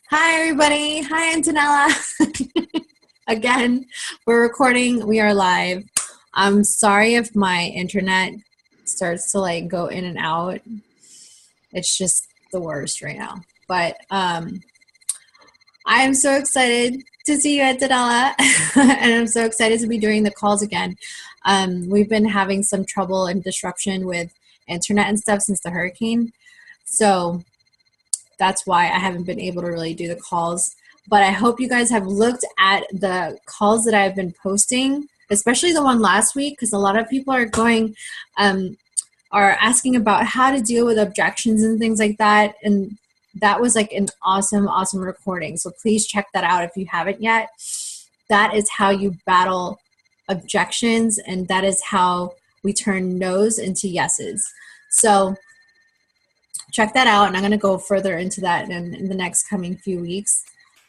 Hi, everybody. Hi, Antonella. Again, we're recording. We are live. I'm sorry if my internet starts to like go in and out. It's just the worst right now. But I am so excited to see you, Antonella. And I'm so excited to be doing the calls again. We've been having some trouble and disruption with internet and stuff since the hurricane. So that's why I haven't been able to really do the calls. But I hope you guys have looked at the calls that I've been posting, especially the one last week, because a lot of people are are asking about how to deal with objections and things like that. And that was like an awesome recording. So please check that out if you haven't yet. That is how you battle objections, and that is how we turn no's into yeses. So check that out, and I'm going to go further into that in the next coming few weeks.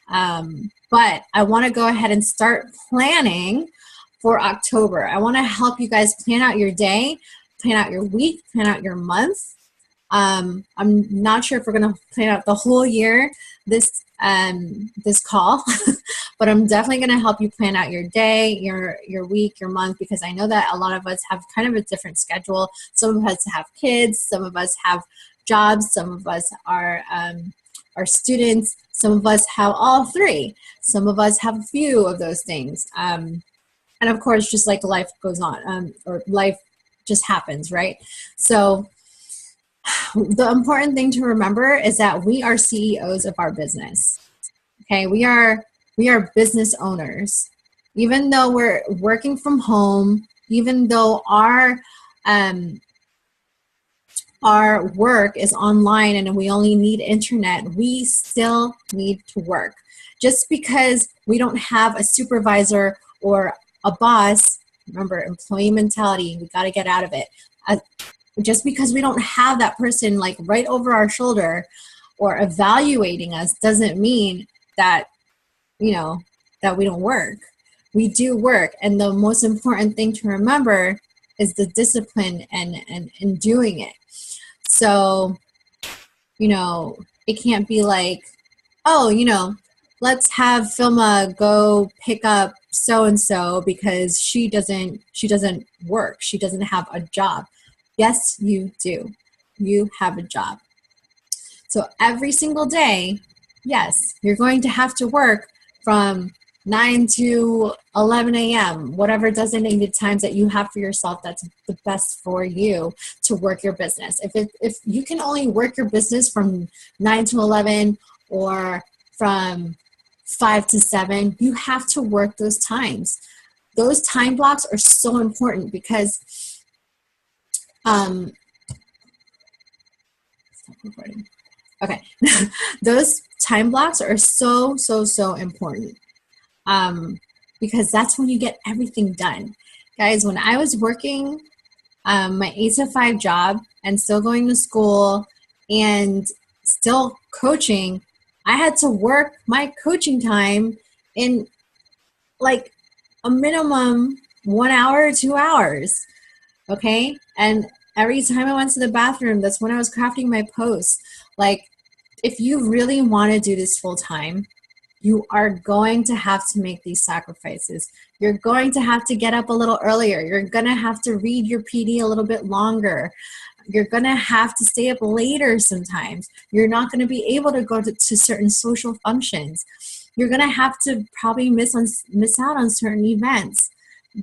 But I want to go ahead and start planning for October. I want to help you guys plan out your day, plan out your week, plan out your month. I'm not sure if we're going to plan out the whole year this call, but I'm definitely going to help you plan out your day, your week, your month, because I know that a lot of us have kind of a different schedule. Some of us have kids, some of us have jobs, some of us are students, some of us have all three, some of us have a few of those things, and of course just like life goes on, or life just happens, right? So the important thing to remember is that we are CEOs of our business. Okay, we are business owners. Even though we're working from home, even though our work is online and we only need internet, we still need to work. Just because we don't have a supervisor or a boss, remember, employee mentality, we got to get out of it. Just because we don't have that person like right over our shoulder or evaluating us doesn't mean that, that we don't work. We do work, and the most important thing to remember is the discipline and doing it. So, it can't be like, oh, let's have Philma go pick up so-and-so because she doesn't work. She doesn't have a job. Yes, you do. You have a job. So every single day, yes, you're going to have to work from 9 to 11 a.m., whatever designated times that you have for yourself that's the best for you to work your business. If you can only work your business from 9 to 11 or from 5 to 7, you have to work those times. Those time blocks are so important because stop recording. Okay. Those time blocks are so important. Because that's when you get everything done. Guys, when I was working my 8 to 5 job and still going to school and still coaching, I had to work my coaching time in like a minimum 1 hour, 2 hours. Okay? And every time I went to the bathroom, that's when I was crafting my posts. Like, if you really want to do this full time, you are going to have to make these sacrifices. You're going to have to get up a little earlier. You're going to have to read your PD a little bit longer. You're going to have to stay up later sometimes. You're not going to be able to go to certain social functions. You're going to have to probably miss out on certain events.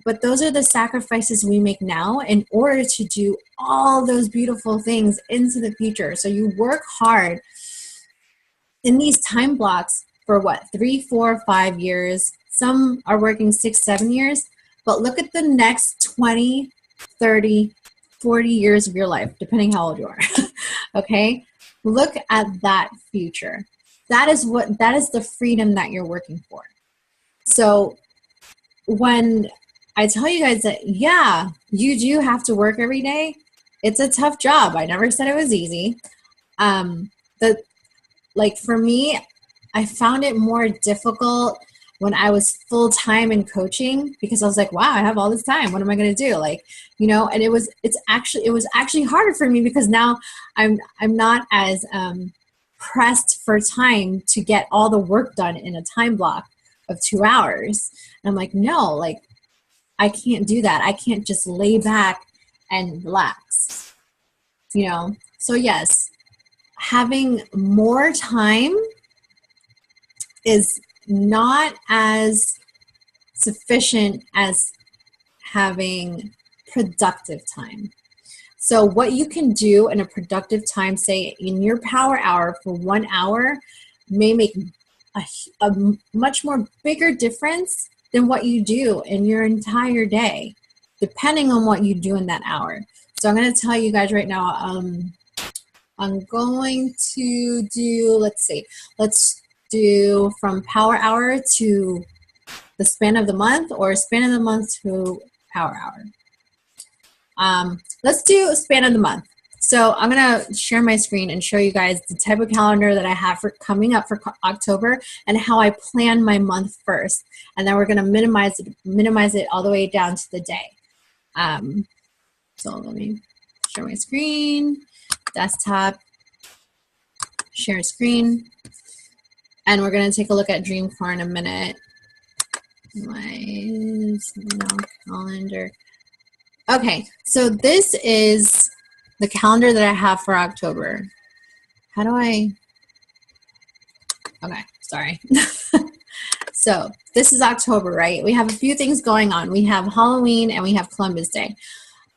But those are the sacrifices we make now in order to do all those beautiful things into the future. So you work hard in these time blocks for what, 3, 4, 5 years. Some are working 6, 7 years. But look at the next 20, 30, 40 years of your life, depending how old you are. Okay? Look at that future. That is the freedom that you're working for. So when I tell you guys that, yeah, you do have to work every day, it's a tough job. I never said it was easy. For me, I found it more difficult when I was full-time in coaching, because I was like, wow, I have all this time. What am I going to do? And it was actually harder for me because now I'm not as pressed for time to get all the work done in a time block of 2 hours. And I'm like, no, like, I can't do that. I can't just lay back and relax, you know? So yes, having more time is not as sufficient as having productive time. So what you can do in a productive time, say in your power hour for 1 hour, may make a much more bigger difference than what you do in your entire day, depending on what you do in that hour. So I'm going to tell you guys right now, I'm going to do, let's do from power hour to the span of the month, or span of the month to power hour. Let's do a span of the month. So I'm going to share my screen and show you guys the type of calendar that I have for coming up for October and how I plan my month first. And then we're going to minimize it all the way down to the day. So let me share my screen, desktop, share screen. And we're going to take a look at Dreamcore in a minute. My calendar. Okay, so this is the calendar that I have for October. How do I? Okay, sorry. So this is October, right? We have a few things going on. We have Halloween and we have Columbus Day.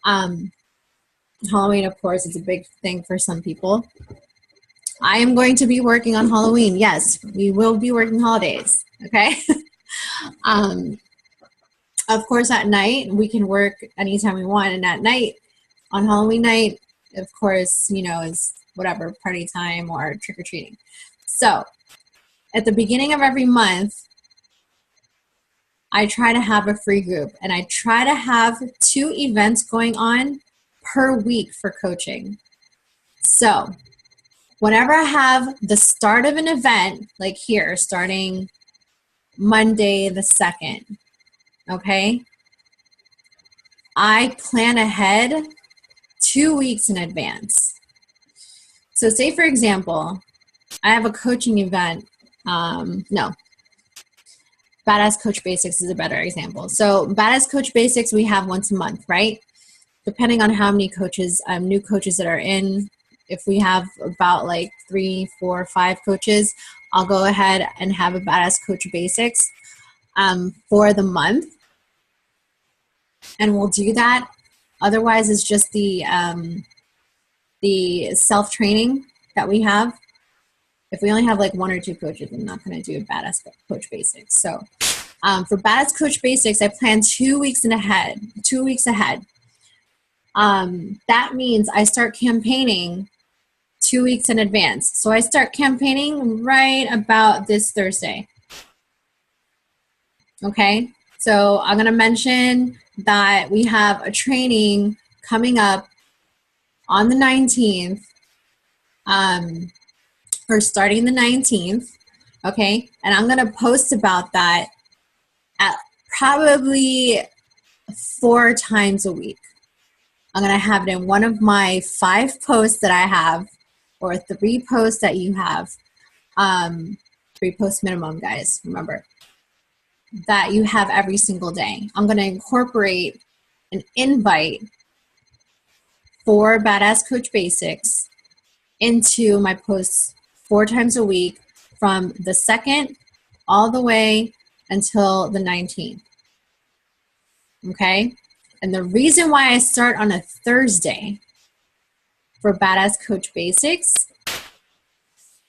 Halloween, of course, is a big thing for some people. I am going to be working on Halloween. Yes, we will be working holidays, okay? Of course, at night, we can work anytime we want. And at night, on Halloween night, of course, you know, is whatever, party time or trick-or-treating. So at the beginning of every month, I try to have a free group. And I try to have 2 events going on per week for coaching. So whenever I have the start of an event, like here, starting Monday the 2nd, okay, I plan ahead 2 weeks in advance. So say, for example, I have a coaching event. Badass Coach Basics is a better example. So Badass Coach Basics, we have once a month, right? Depending on how many coaches, new coaches that are in, if we have about like 3, 4, 5 coaches, I'll go ahead and have a Badass Coach Basics for the month. And we'll do that. Otherwise, it's just the self-training that we have. If we only have like 1 or 2 coaches, I'm not going to do a Badass Coach Basics. So for Badass Coach Basics, I plan 2 weeks ahead. 2 weeks ahead. That means I start campaigning 2 weeks in advance. So I start campaigning right about this Thursday. Okay, so I'm going to mention that we have a training coming up on the 19th, or starting the 19th, okay? And I'm going to post about that at probably 4 times a week. I'm going to have it in one of my 5 posts that I have, or 3 posts that you have. 3 posts minimum, guys, remember, that you have every single day. I'm going to incorporate an invite for Badass Coach Basics into my posts 4 times a week from the 2nd all the way until the 19th. Okay? And the reason why I start on a Thursday for Badass Coach Basics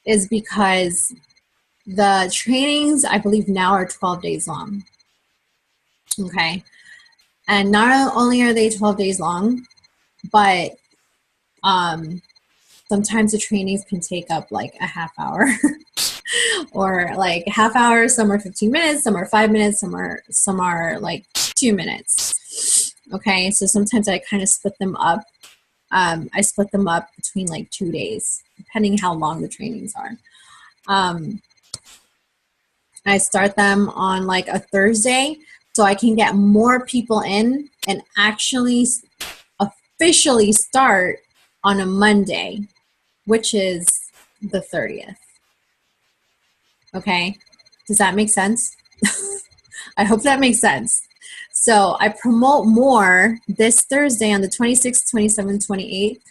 is because the trainings, I believe now, are 12 days long. Okay? And not only are they 12 days long, but sometimes the trainings can take up like a half hour or like half hour. Some are 15 minutes, some are 5 minutes, some are like 2 minutes. Okay, so sometimes I kind of split them up. I split them up between like 2 days, depending how long the trainings are. I start them on like a Thursday so I can get more people in and actually officially start on a Monday, which is the 30th. Okay, does that make sense? I hope that makes sense. So I promote more this Thursday on the 26th, 27th, 28th.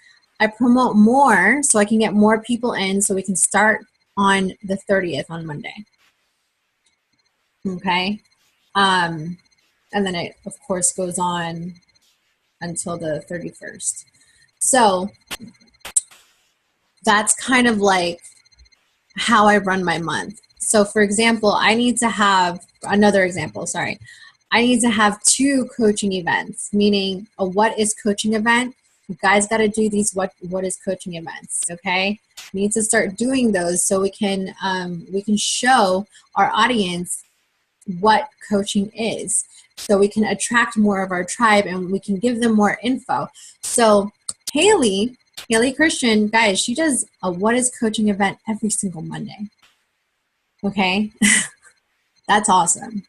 I promote more so I can get more people in so we can start on the 30th on Monday. Okay. And then it, of course, goes on until the 31st. So that's kind of like how I run my month. So for example, I need to have another example, sorry. I need to have 2 coaching events, meaning a what is coaching event. You guys got to do these what is coaching events, okay? We need to start doing those so we can show our audience what coaching is. So we can attract more of our tribe and we can give them more info. So Haley Christian, guys, she does a what is coaching event every single Monday. Okay? That's awesome.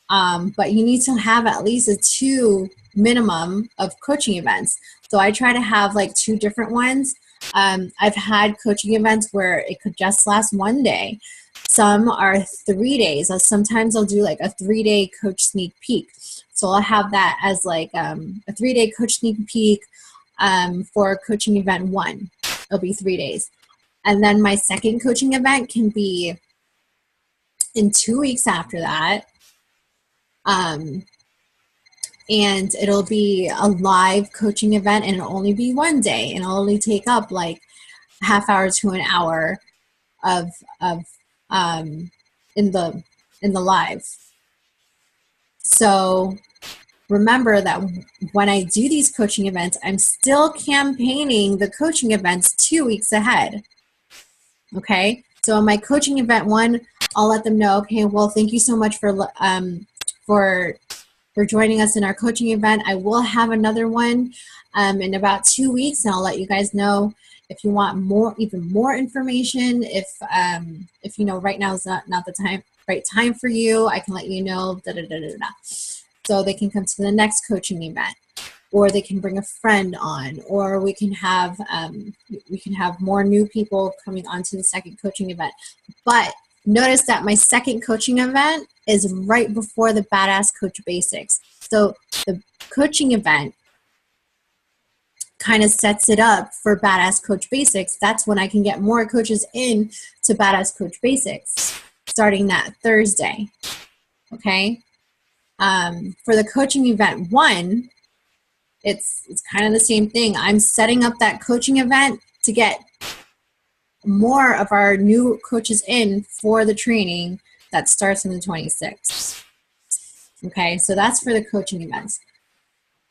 But you need to have at least a 2 minimum of coaching events. So I try to have like 2 different ones. I've had coaching events where it could just last 1 day. Some are 3 days. Sometimes I'll do like a 3-day coach sneak peek. So I'll have that as like a 3-day coach sneak peek for coaching event 1. It'll be 3 days. And then my second coaching event can be in 2 weeks after that. And it'll be a live coaching event and it'll only be 1 day and it'll only take up like half hour to an hour of in the live. So remember that when I do these coaching events, I'm still campaigning the coaching events 2 weeks ahead. Okay, so on my coaching event 1, I'll let them know, okay, well, thank you so much for joining us in our coaching event. I will have another one in about 2 weeks, and I'll let you guys know if you want even more information. If you know right now is not the right time for you, I can let you know. So they can come to the next coaching event, or they can bring a friend on, or we can have more new people coming onto the second coaching event. But notice that my second coaching event is right before the Badass Coach Basics. So the coaching event kind of sets it up for Badass Coach Basics. That's when I can get more coaches in to Badass Coach Basics starting that Thursday. Okay? For the coaching event 1, it's kind of the same thing. I'm setting up that coaching event to get more of our new coaches in for the training that starts on the 26th. Okay, so that's for the coaching events.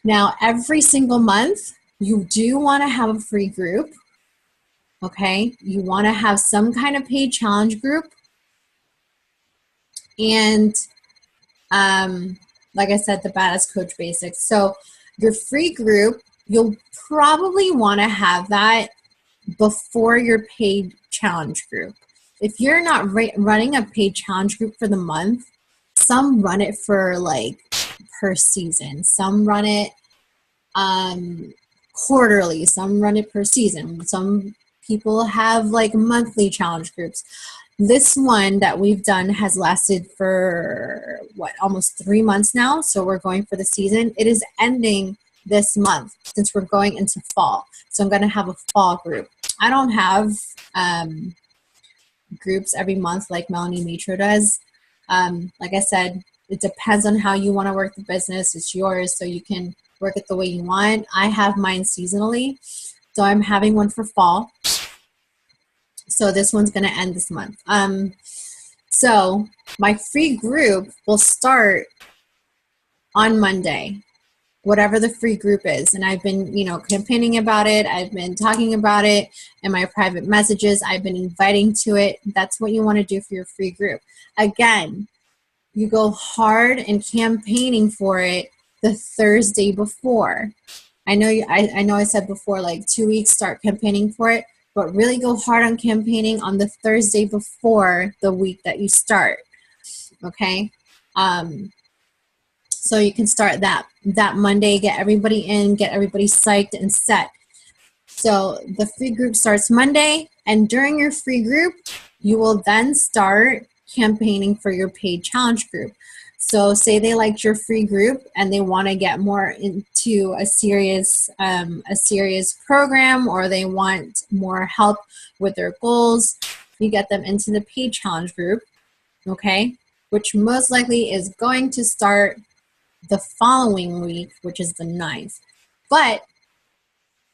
Now, every single month, you do want to have a free group. Okay, you want to have some kind of paid challenge group. And like I said, the Badass Coach Basics. So your free group, you'll probably want to have that before your paid challenge group. If you're not running a paid challenge group for the month, some run it for like per season. Some run it quarterly. Some run it per season. Some people have like monthly challenge groups. This one that we've done has lasted for almost 3 months now. So we're going for the season. It is ending this month since we're going into fall. So I'm going to have a fall group. I don't have groups every month like Melanie Mitro does. Like I said, it depends on how you want to work the business. It's yours, so you can work it the way you want. I have mine seasonally, so I'm having one for fall. So this one's going to end this month. So my free group will start on Monday, whatever the free group is. And I've been, campaigning about it. I've been talking about it in my private messages. I've been inviting to it. That's what you want to do for your free group. Again, you go hard and campaigning for it the Thursday before. I know I said before, like 2 weeks, start campaigning for it, but really go hard on campaigning on the Thursday before the week that you start. Okay? So you can start that Monday, get everybody in, get everybody psyched and set. So the free group starts Monday, and during your free group, you will then start campaigning for your paid challenge group. So say they liked your free group and they want to get more into a serious program, or they want more help with their goals, you get them into the paid challenge group, okay? Which most likely is going to start the following week, which is the 9th. But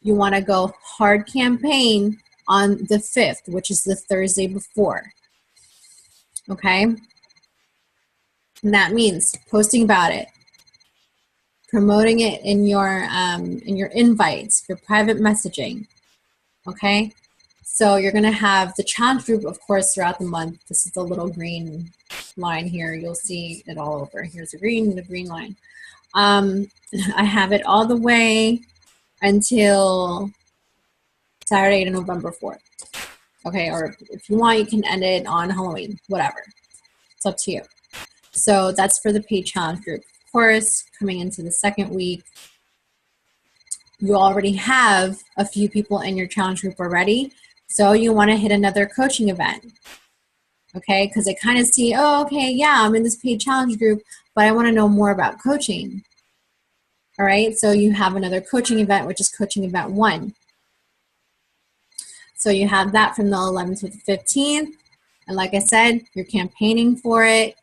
you want to go hard campaign on the 5th, which is the Thursday before, okay? And that means posting about it, promoting it in your invites, your private messaging, okay? So you're going to have the challenge group, of course, throughout the month. This is the little green line here. You'll see it all over. Here's the green line. I have it all the way until Saturday to November 4th. Okay, or if you want, you can end it on Halloween, whatever. It's up to you. So that's for the paid challenge group. Of course, coming into the second week, you already have a few people in your challenge group already. So you want to hit another coaching event. Okay, because they kind of see, oh, okay, yeah, I'm in this paid challenge group, but I want to know more about coaching. All right, so you have another coaching event, which is coaching event 1. So you have that from the 11th to the 15th. And like I said, you're campaigning for it.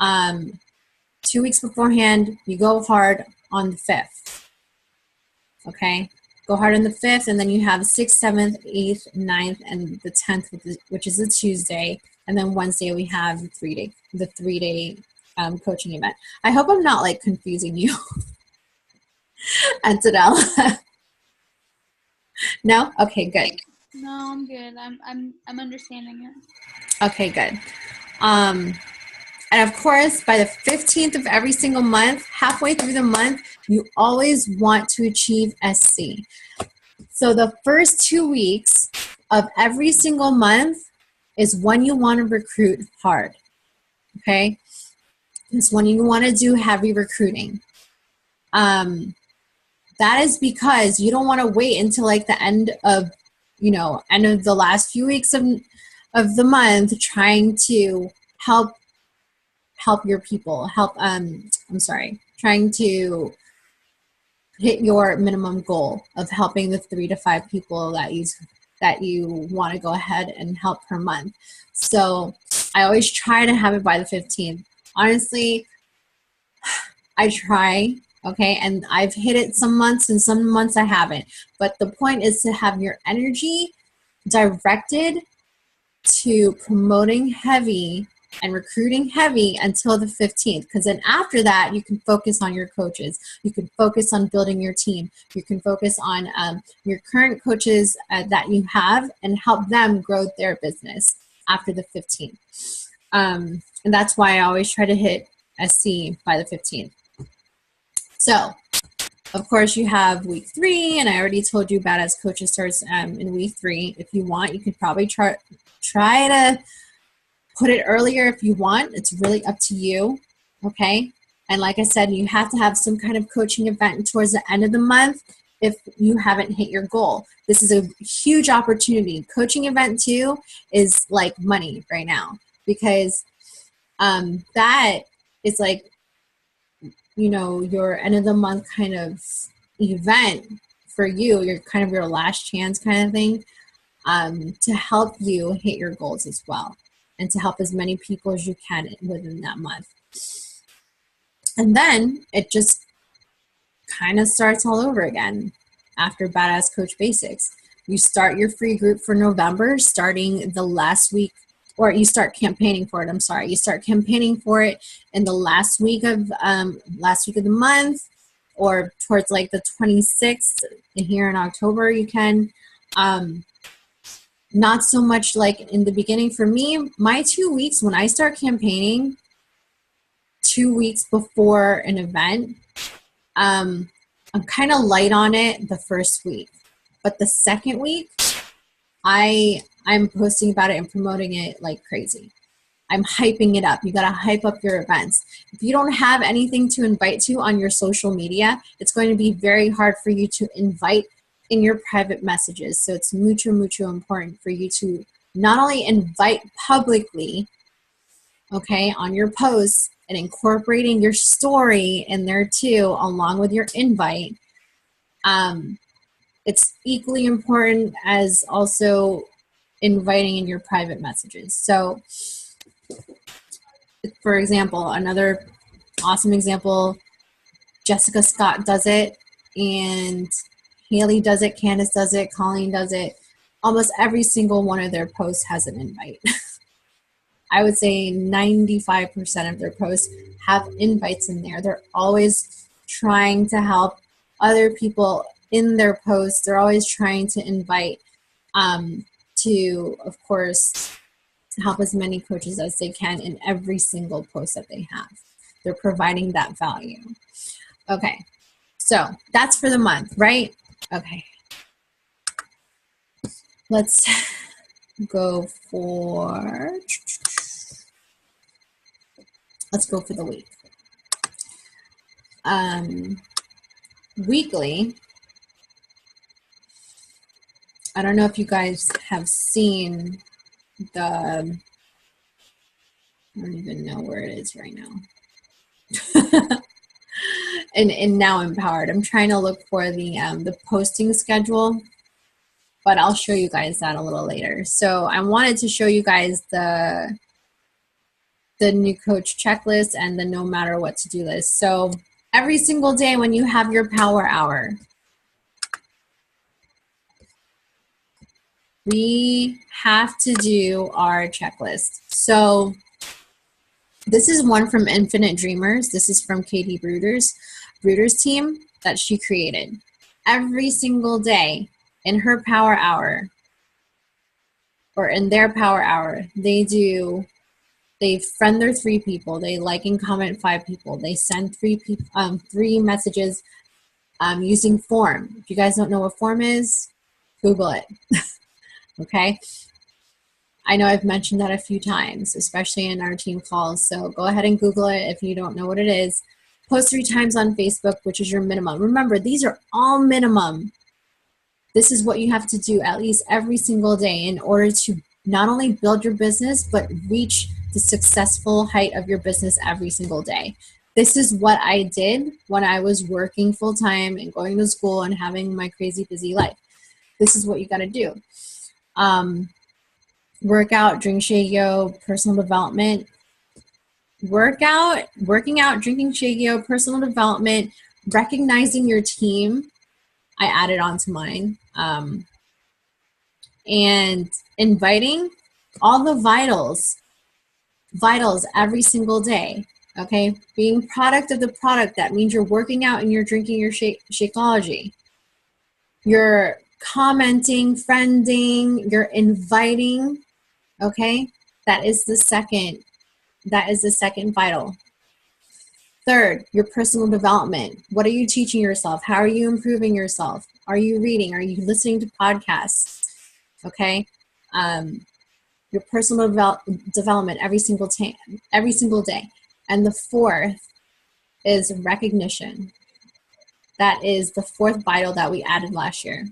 2 weeks beforehand, you go hard on the 5th. Okay, go hard on the 5th, and then you have 6th, 7th, 8th, 9th, and the 10th, which is a Tuesday. And then Wednesday, we have the three-day coaching event. I hope I'm not like confusing you. Antonella. No? Okay, good. No, I'm good. I'm understanding it. Okay, good. And of course, by the 15th of every single month, halfway through the month, you always want to achieve SC. So the first 2 weeks of every single month is when you want to recruit hard. Okay? It's when you want to do heavy recruiting. That is because you don't want to wait until like the end of the last few weeks of the month trying to help your people, trying to hit your minimum goal of helping the 3 to 5 people that you want to go ahead and help per month. So I always try to have it by the 15th. Honestly, I try, okay, and I've hit it some months and some months I haven't. But the point is to have your energy directed to promoting heavy and recruiting heavy until the 15th, because then after that you can focus on your coaches, you can focus on building your team, you can focus on your current coaches that you have and help them grow their business after the 15th. And that's why I always try to hit SC by the 15th. So of course you have week 3, and I already told you Badass Coaches starts in week 3. If you want, you can probably try to put it earlier if you want. It's really up to you, okay? And like I said, you have to have some kind of coaching event towards the end of the month if you haven't hit your goal. This is a huge opportunity. Coaching event 2 is like money right now, because that is like, your end of the month kind of event for you, your last chance kind of thing, to help you hit your goals as well, and to help as many people as you can within that month. And then it just kind of starts all over again after Badass Coach Basics. You start your free group for November starting the last week, or you start campaigning for it. You start campaigning for it in the last week of the month, or towards like the 26th here in October. You can. Not so much like in the beginning. For me, my 2 weeks, when I start campaigning 2 weeks before an event, I'm kind of light on it the first week. But the second week, I'm posting about it and promoting it like crazy. I'm hyping it up. You got to hype up your events. If you don't have anything to invite to on your social media, it's going to be very hard for you to invite in your private messages. So it's mucho, mucho important for you to not only invite publicly, okay, on your posts and incorporating your story in there too, along with your invite. It's equally important as also inviting in your private messages. So, for example, another awesome example, Jessica Scott does it, and Haley does it, Candace does it, Colleen does it. Almost every single one of their posts has an invite. I would say 95% of their posts have invites in there. They're always trying to help other people in their posts. They're always trying to invite to, of course, help as many coaches as they can in every single post that they have. They're providing that value. Okay, so that's for the month, right? Okay. Let's go for the week. Weekly, I don't know if you guys have seen I don't even know where it is right now. and Now Empowered. I'm trying to look for the posting schedule, but I'll show you guys that a little later. So I wanted to show you guys the new coach checklist and the no matter what to do list. So every single day when you have your power hour, we have to do our checklist. So this is one from Infinite Dreamers. This is from Katie Bruder's team that she created. Every single day in her power hour, or in their power hour, they friend their 3 people. They like and comment 5 people. They send 3 messages using form. If you guys don't know what form is, Google it. Okay? I know I've mentioned that a few times, especially in our team calls. So go ahead and Google it if you don't know what it is. Post 3 times on Facebook, which is your minimum. Remember, these are all minimum. This is what you have to do at least every single day in order to not only build your business, but reach the successful height of your business every single day. This is what I did when I was working full-time and going to school and having my crazy busy life. This is what you got to do. Workout, drink Shakio, personal development. Working out, drinking Shakio, personal development, recognizing your team. I added onto mine. And inviting all the vitals every single day. Okay, being product of the product. That means you're working out and you're drinking your Shakeology. You're commenting, friending, you're inviting. Okay, that is the second vital. Third, your personal development. What are you teaching yourself? How are you improving yourself? Are you reading? Are you listening to podcasts? Okay, your personal development every single day. And the fourth is recognition. That is the 4th vital that we added last year.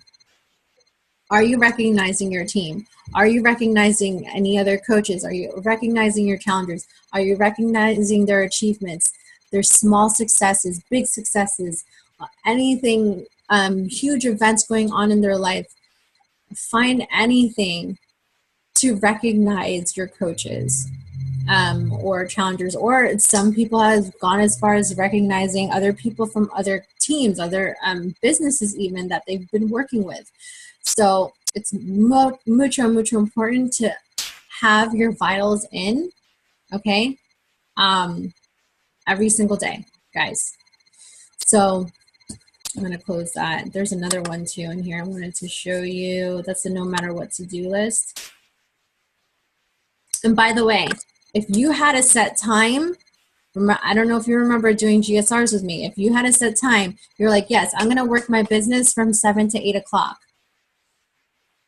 Are you recognizing your team? Are you recognizing any other coaches? Are you recognizing your calendars? Are you recognizing their achievements, their small successes, big successes, anything, huge events going on in their life? Find anything to recognize your coaches or challengers, or some people have gone as far as recognizing other people from other teams, other businesses even that they've been working with. So it's mucho important to have your vitals in, okay, every single day, guys. So I'm going to close that. There's another one too in here I wanted to show you. That's the no matter what to do list. And by the way, if you had a set time, I don't know if you remember doing GSRs with me. If you had a set time, you're like, yes, I'm going to work my business from 7 to 8 o'clock.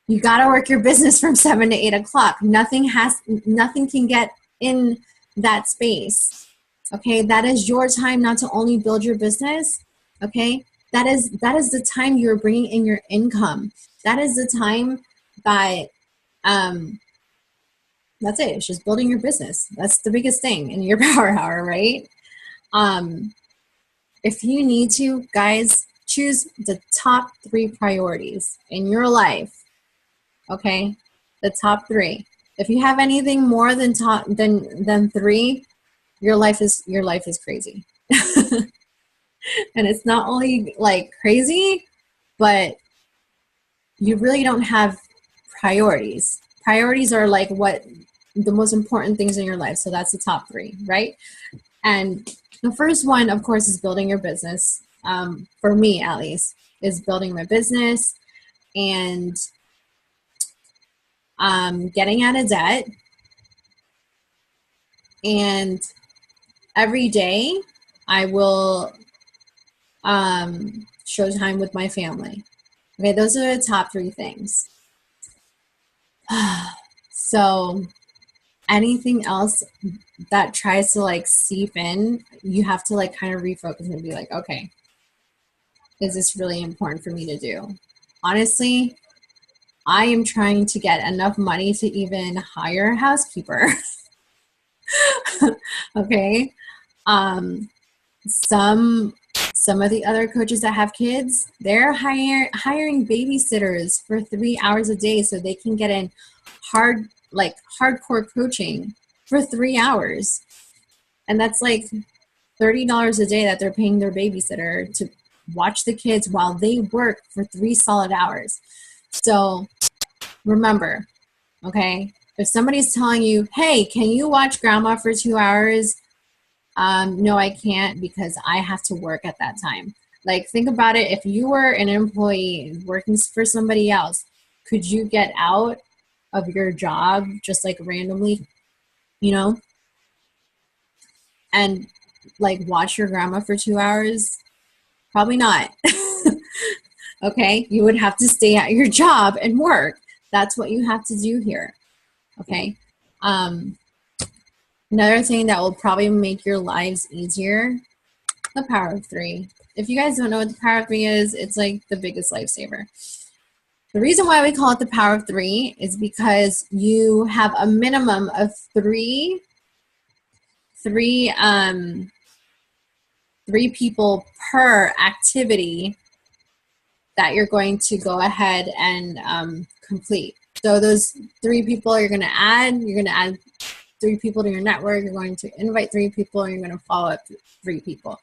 You got to work your business from 7 to 8 o'clock. Nothing can get in that space. Okay, that is your time not to only build your business. Okay, that is the time you're bringing in your income. That is the time that that's it. It's just building your business. That's the biggest thing in your power hour, right? If you need to, guys, choose the top 3 priorities in your life. Okay, the top 3. If you have anything more than 3, your life is crazy. And it's not only like crazy, but you really don't have priorities. Priorities are like what the most important things in your life. So that's the top 3, right? And the first one, of course, is building your business. For me, at least, is building my business and getting out of debt. And every day, I will show time with my family. Okay, those are the top 3 things. So anything else that tries to like seep in, you have to like kind of refocus and be like, okay, is this really important for me to do? Honestly, I am trying to get enough money to even hire a housekeeper. Okay. Some of the other coaches that have kids, they're hiring babysitters for 3 hours a day so they can get in hardcore coaching for 3 hours. And that's like $30 a day that they're paying their babysitter to watch the kids while they work for 3 solid hours. So remember, okay, if somebody's telling you, hey, can you watch grandma for 2 hours? No, I can't because I have to work at that time. Like, think about it. If you were an employee working for somebody else, could you get out of your job just like randomly, and like watch your grandma for 2 hours? Probably not. Okay, you would have to stay at your job and work. That's what you have to do here. Okay. Another thing that will probably make your lives easier, the power of 3. If you guys don't know what the power of 3 is, it's like the biggest lifesaver. The reason why we call it the power of 3 is because you have a minimum of three people per activity that you're going to go ahead and complete. So those 3 people you're going to add 3 people to your network. You're going to invite 3 people, and you're going to follow up 3 people.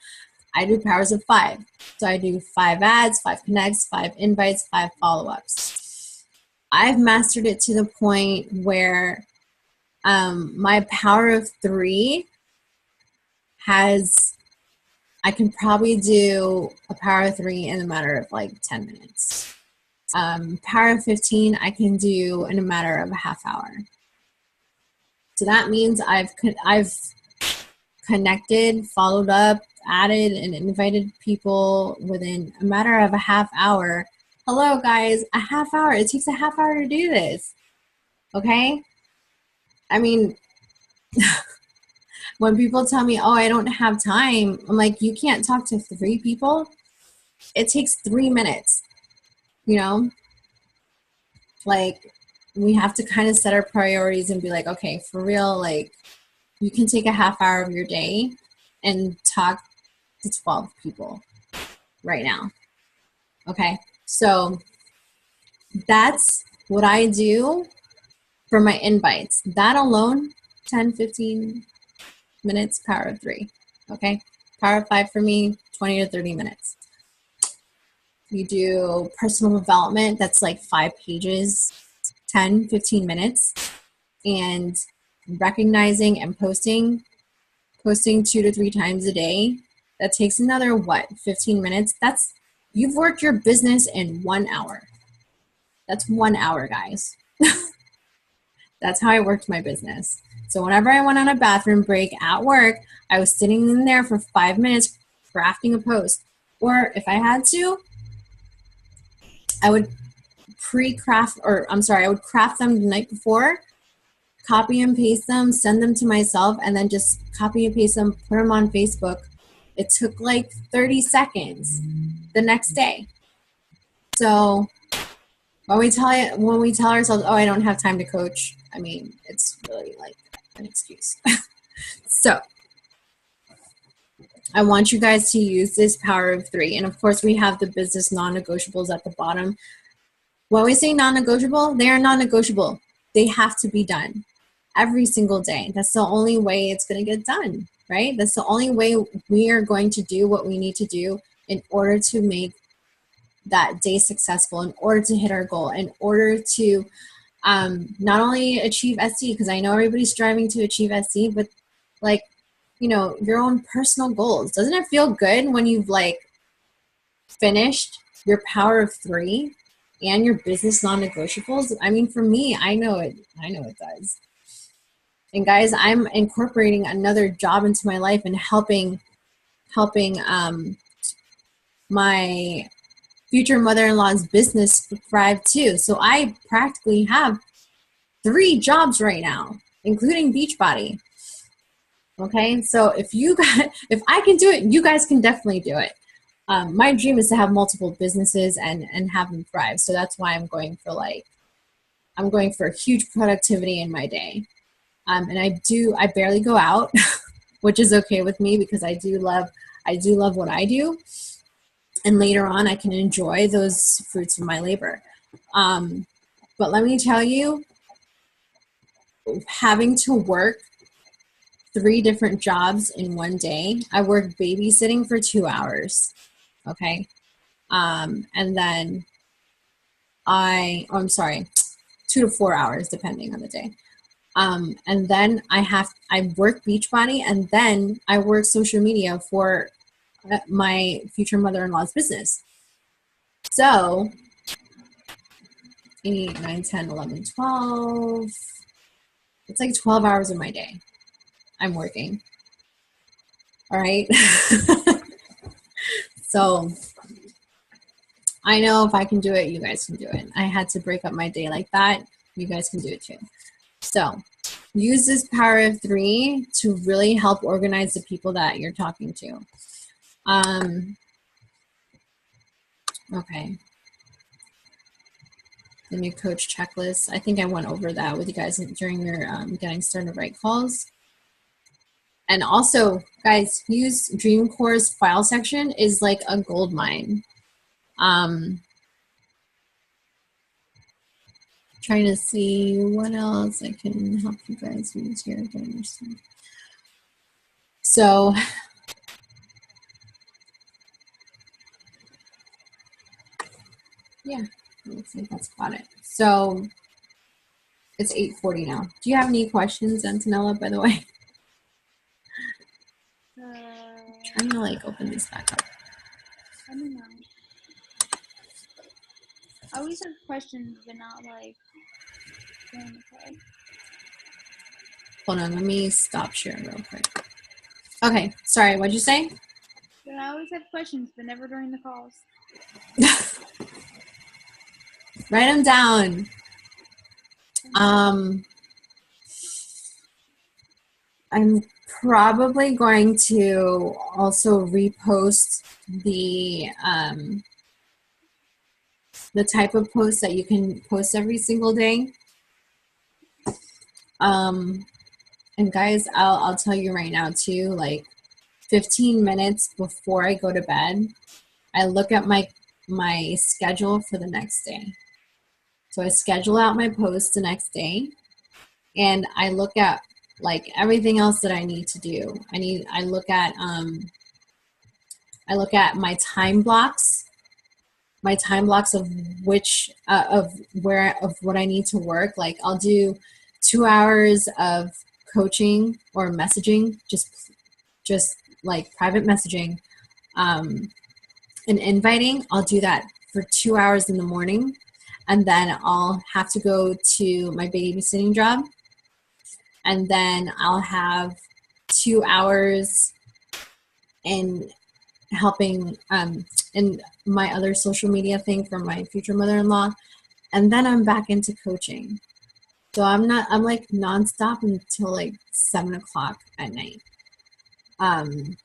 I do powers of 5. So I do 5 ads, 5 connects, 5 invites, 5 follow-ups. I've mastered it to the point where my power of 3 I can probably do a power of 3 in a matter of like 10 minutes. Power of 15, I can do in a matter of a half hour. So that means I've connected, followed up, added, and invited people within a matter of a half hour. Hello, guys, a half hour. It takes a half hour to do this. Okay? I mean, when people tell me, oh, I don't have time, I'm like, you can't talk to 3 people? It takes 3 minutes, Like, we have to kind of set our priorities and be like, okay, for real, like, you can take a half hour of your day and talk to 12 people right now. Okay, so that's what I do for my invites. That alone, 10, 15 minutes, power of 3. Okay, power of 5 for me, 20 to 30 minutes. You do personal development, that's like 5 pages, 10, 15 minutes. And recognizing and posting 2 to 3 times a day, that takes another 15 minutes. You've worked your business in 1 hour. That's 1 hour, guys. That's how I worked my business. So whenever I went on a bathroom break at work, I was sitting in there for 5 minutes crafting a post. Or if I had to, I would craft them the night before, copy and paste them, send them to myself, and then just copy and paste them, put them on Facebook. It took like 30 seconds. the next day. So when we tell ourselves, oh, I don't have time to coach, I mean, it's really like an excuse. So I want you guys to use this power of 3. And of course, we have the business non-negotiables at the bottom. When we say non-negotiable, they are non-negotiable. They have to be done every single day. That's the only way it's going to get done, right? That's the only way we are going to do what we need to do in order to make that day successful, in order to hit our goal, in order to not only achieve SC, because I know everybody's striving to achieve SC, but like, you know, your own personal goals. Doesn't it feel good when you've like finished your power of 3 and your business non-negotiables? I mean, for me, I know it does. And guys, I'm incorporating another job into my life and helping my future mother-in-law's business thrive too. So I practically have 3 jobs right now, including Beachbody. Okay, so if I can do it, you guys can definitely do it. My dream is to have multiple businesses and have them thrive. So that's why I'm going for huge productivity in my day. And I barely go out, which is okay with me because I do love what I do. And later on, I can enjoy those fruits of my labor. But let me tell you, having to work 3 different jobs in one day. I work babysitting for 2 hours. Okay. And then I'm sorry, 2 to 4 hours, depending on the day. And then I work Beachbody, and then I work social media for my future mother-in-law's business. So 8, 9, 10, 11, 12. It's like 12 hours of my day I'm working. All right. So I know if I can do it, you guys can do it. I had to break up my day like that. You guys can do it too. So use this power of 3 to really help organize the people that you're talking to. Okay. The new coach checklist. I think I went over that with you guys during your getting started right calls. And also, guys, use Dreamcore's file section is like a gold mine. Trying to see what else I can help you guys use here. So, yeah, looks like that's about it. So, it's 8:40 now. Do you have any questions, Antonella, by the way? Trying to like open this back up. I don't know. I always have questions, but not like. Okay. Hold on, let me stop sharing real quick. Okay, sorry, what'd you say? But I always have questions, but never during the calls. Write them down. I'm probably going to also repost the type of post that you can post every single day. And guys, I'll tell you right now too, like 15 minutes before I go to bed, I look at my schedule for the next day. So I schedule out my posts the next day, and I look at like everything else that I need to do. I look at my time blocks of which of what I need to work. Like I'll do 2 hours of coaching or messaging, just like private messaging, and inviting. I'll do that for 2 hours in the morning, and then I'll have to go to my babysitting job, and then I'll have 2 hours in helping in my other social media thing for my future mother-in-law, and then I'm back into coaching. So I'm like nonstop until like 7 o'clock at night. And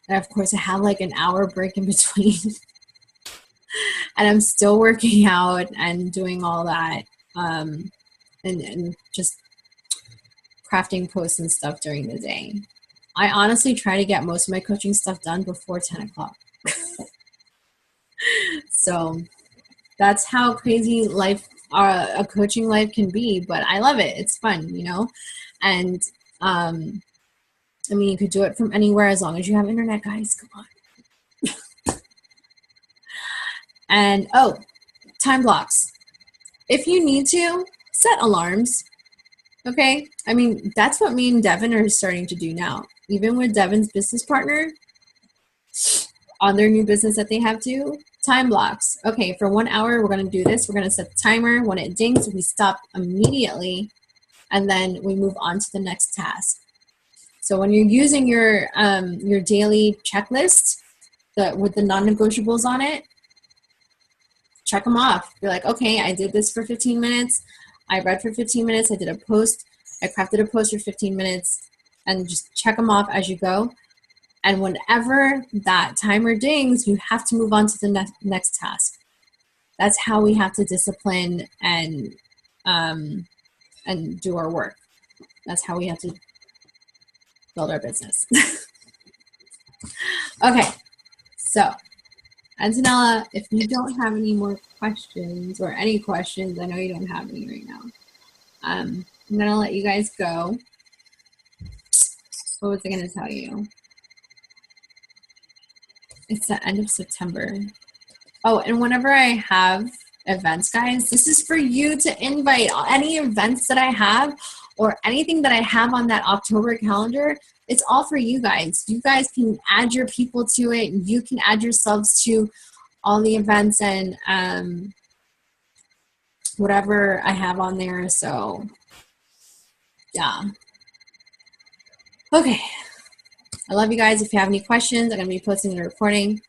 of course I have like an hour break in between. and I'm still working out and doing all that, and just crafting posts and stuff during the day. I honestly try to get most of my coaching stuff done before 10 o'clock. So that's how crazy life, a coaching life can be, but I love it. It's fun, you know? And, I mean, you could do it from anywhere as long as you have internet, guys. Come on. And, oh, time blocks. If you need to, set alarms. Okay? I mean, that's what me and Devin are starting to do now. Even with Devin's business partner, on their new business that they have to, time blocks. Okay, for 1 hour, we're going to do this. We're going to set the timer. When it dings, we stop immediately, and then we move on to the next task. So when you're using your daily checklist with the non-negotiables on it, check them off. You're like, okay, I did this for 15 minutes. I read for 15 minutes. I did a post. I crafted a post for 15 minutes, and just check them off as you go. And whenever that timer dings, you have to move on to the next task. That's how we have to discipline and do our work. That's how we have to build our business. Okay, so Antonella, if you don't have any more questions or any questions, I know you don't have any right now. I'm gonna let you guys go. What was I gonna tell you? It's the end of September. Oh, and whenever I have events, guys, this is for you to invite. Any events that I have or anything that I have on that October calendar, it's all for you guys. You guys can add your people to it. You can add yourselves to all the events and whatever I have on there. So, yeah. Okay. I love you guys. If you have any questions, I'm going to be posting the recording.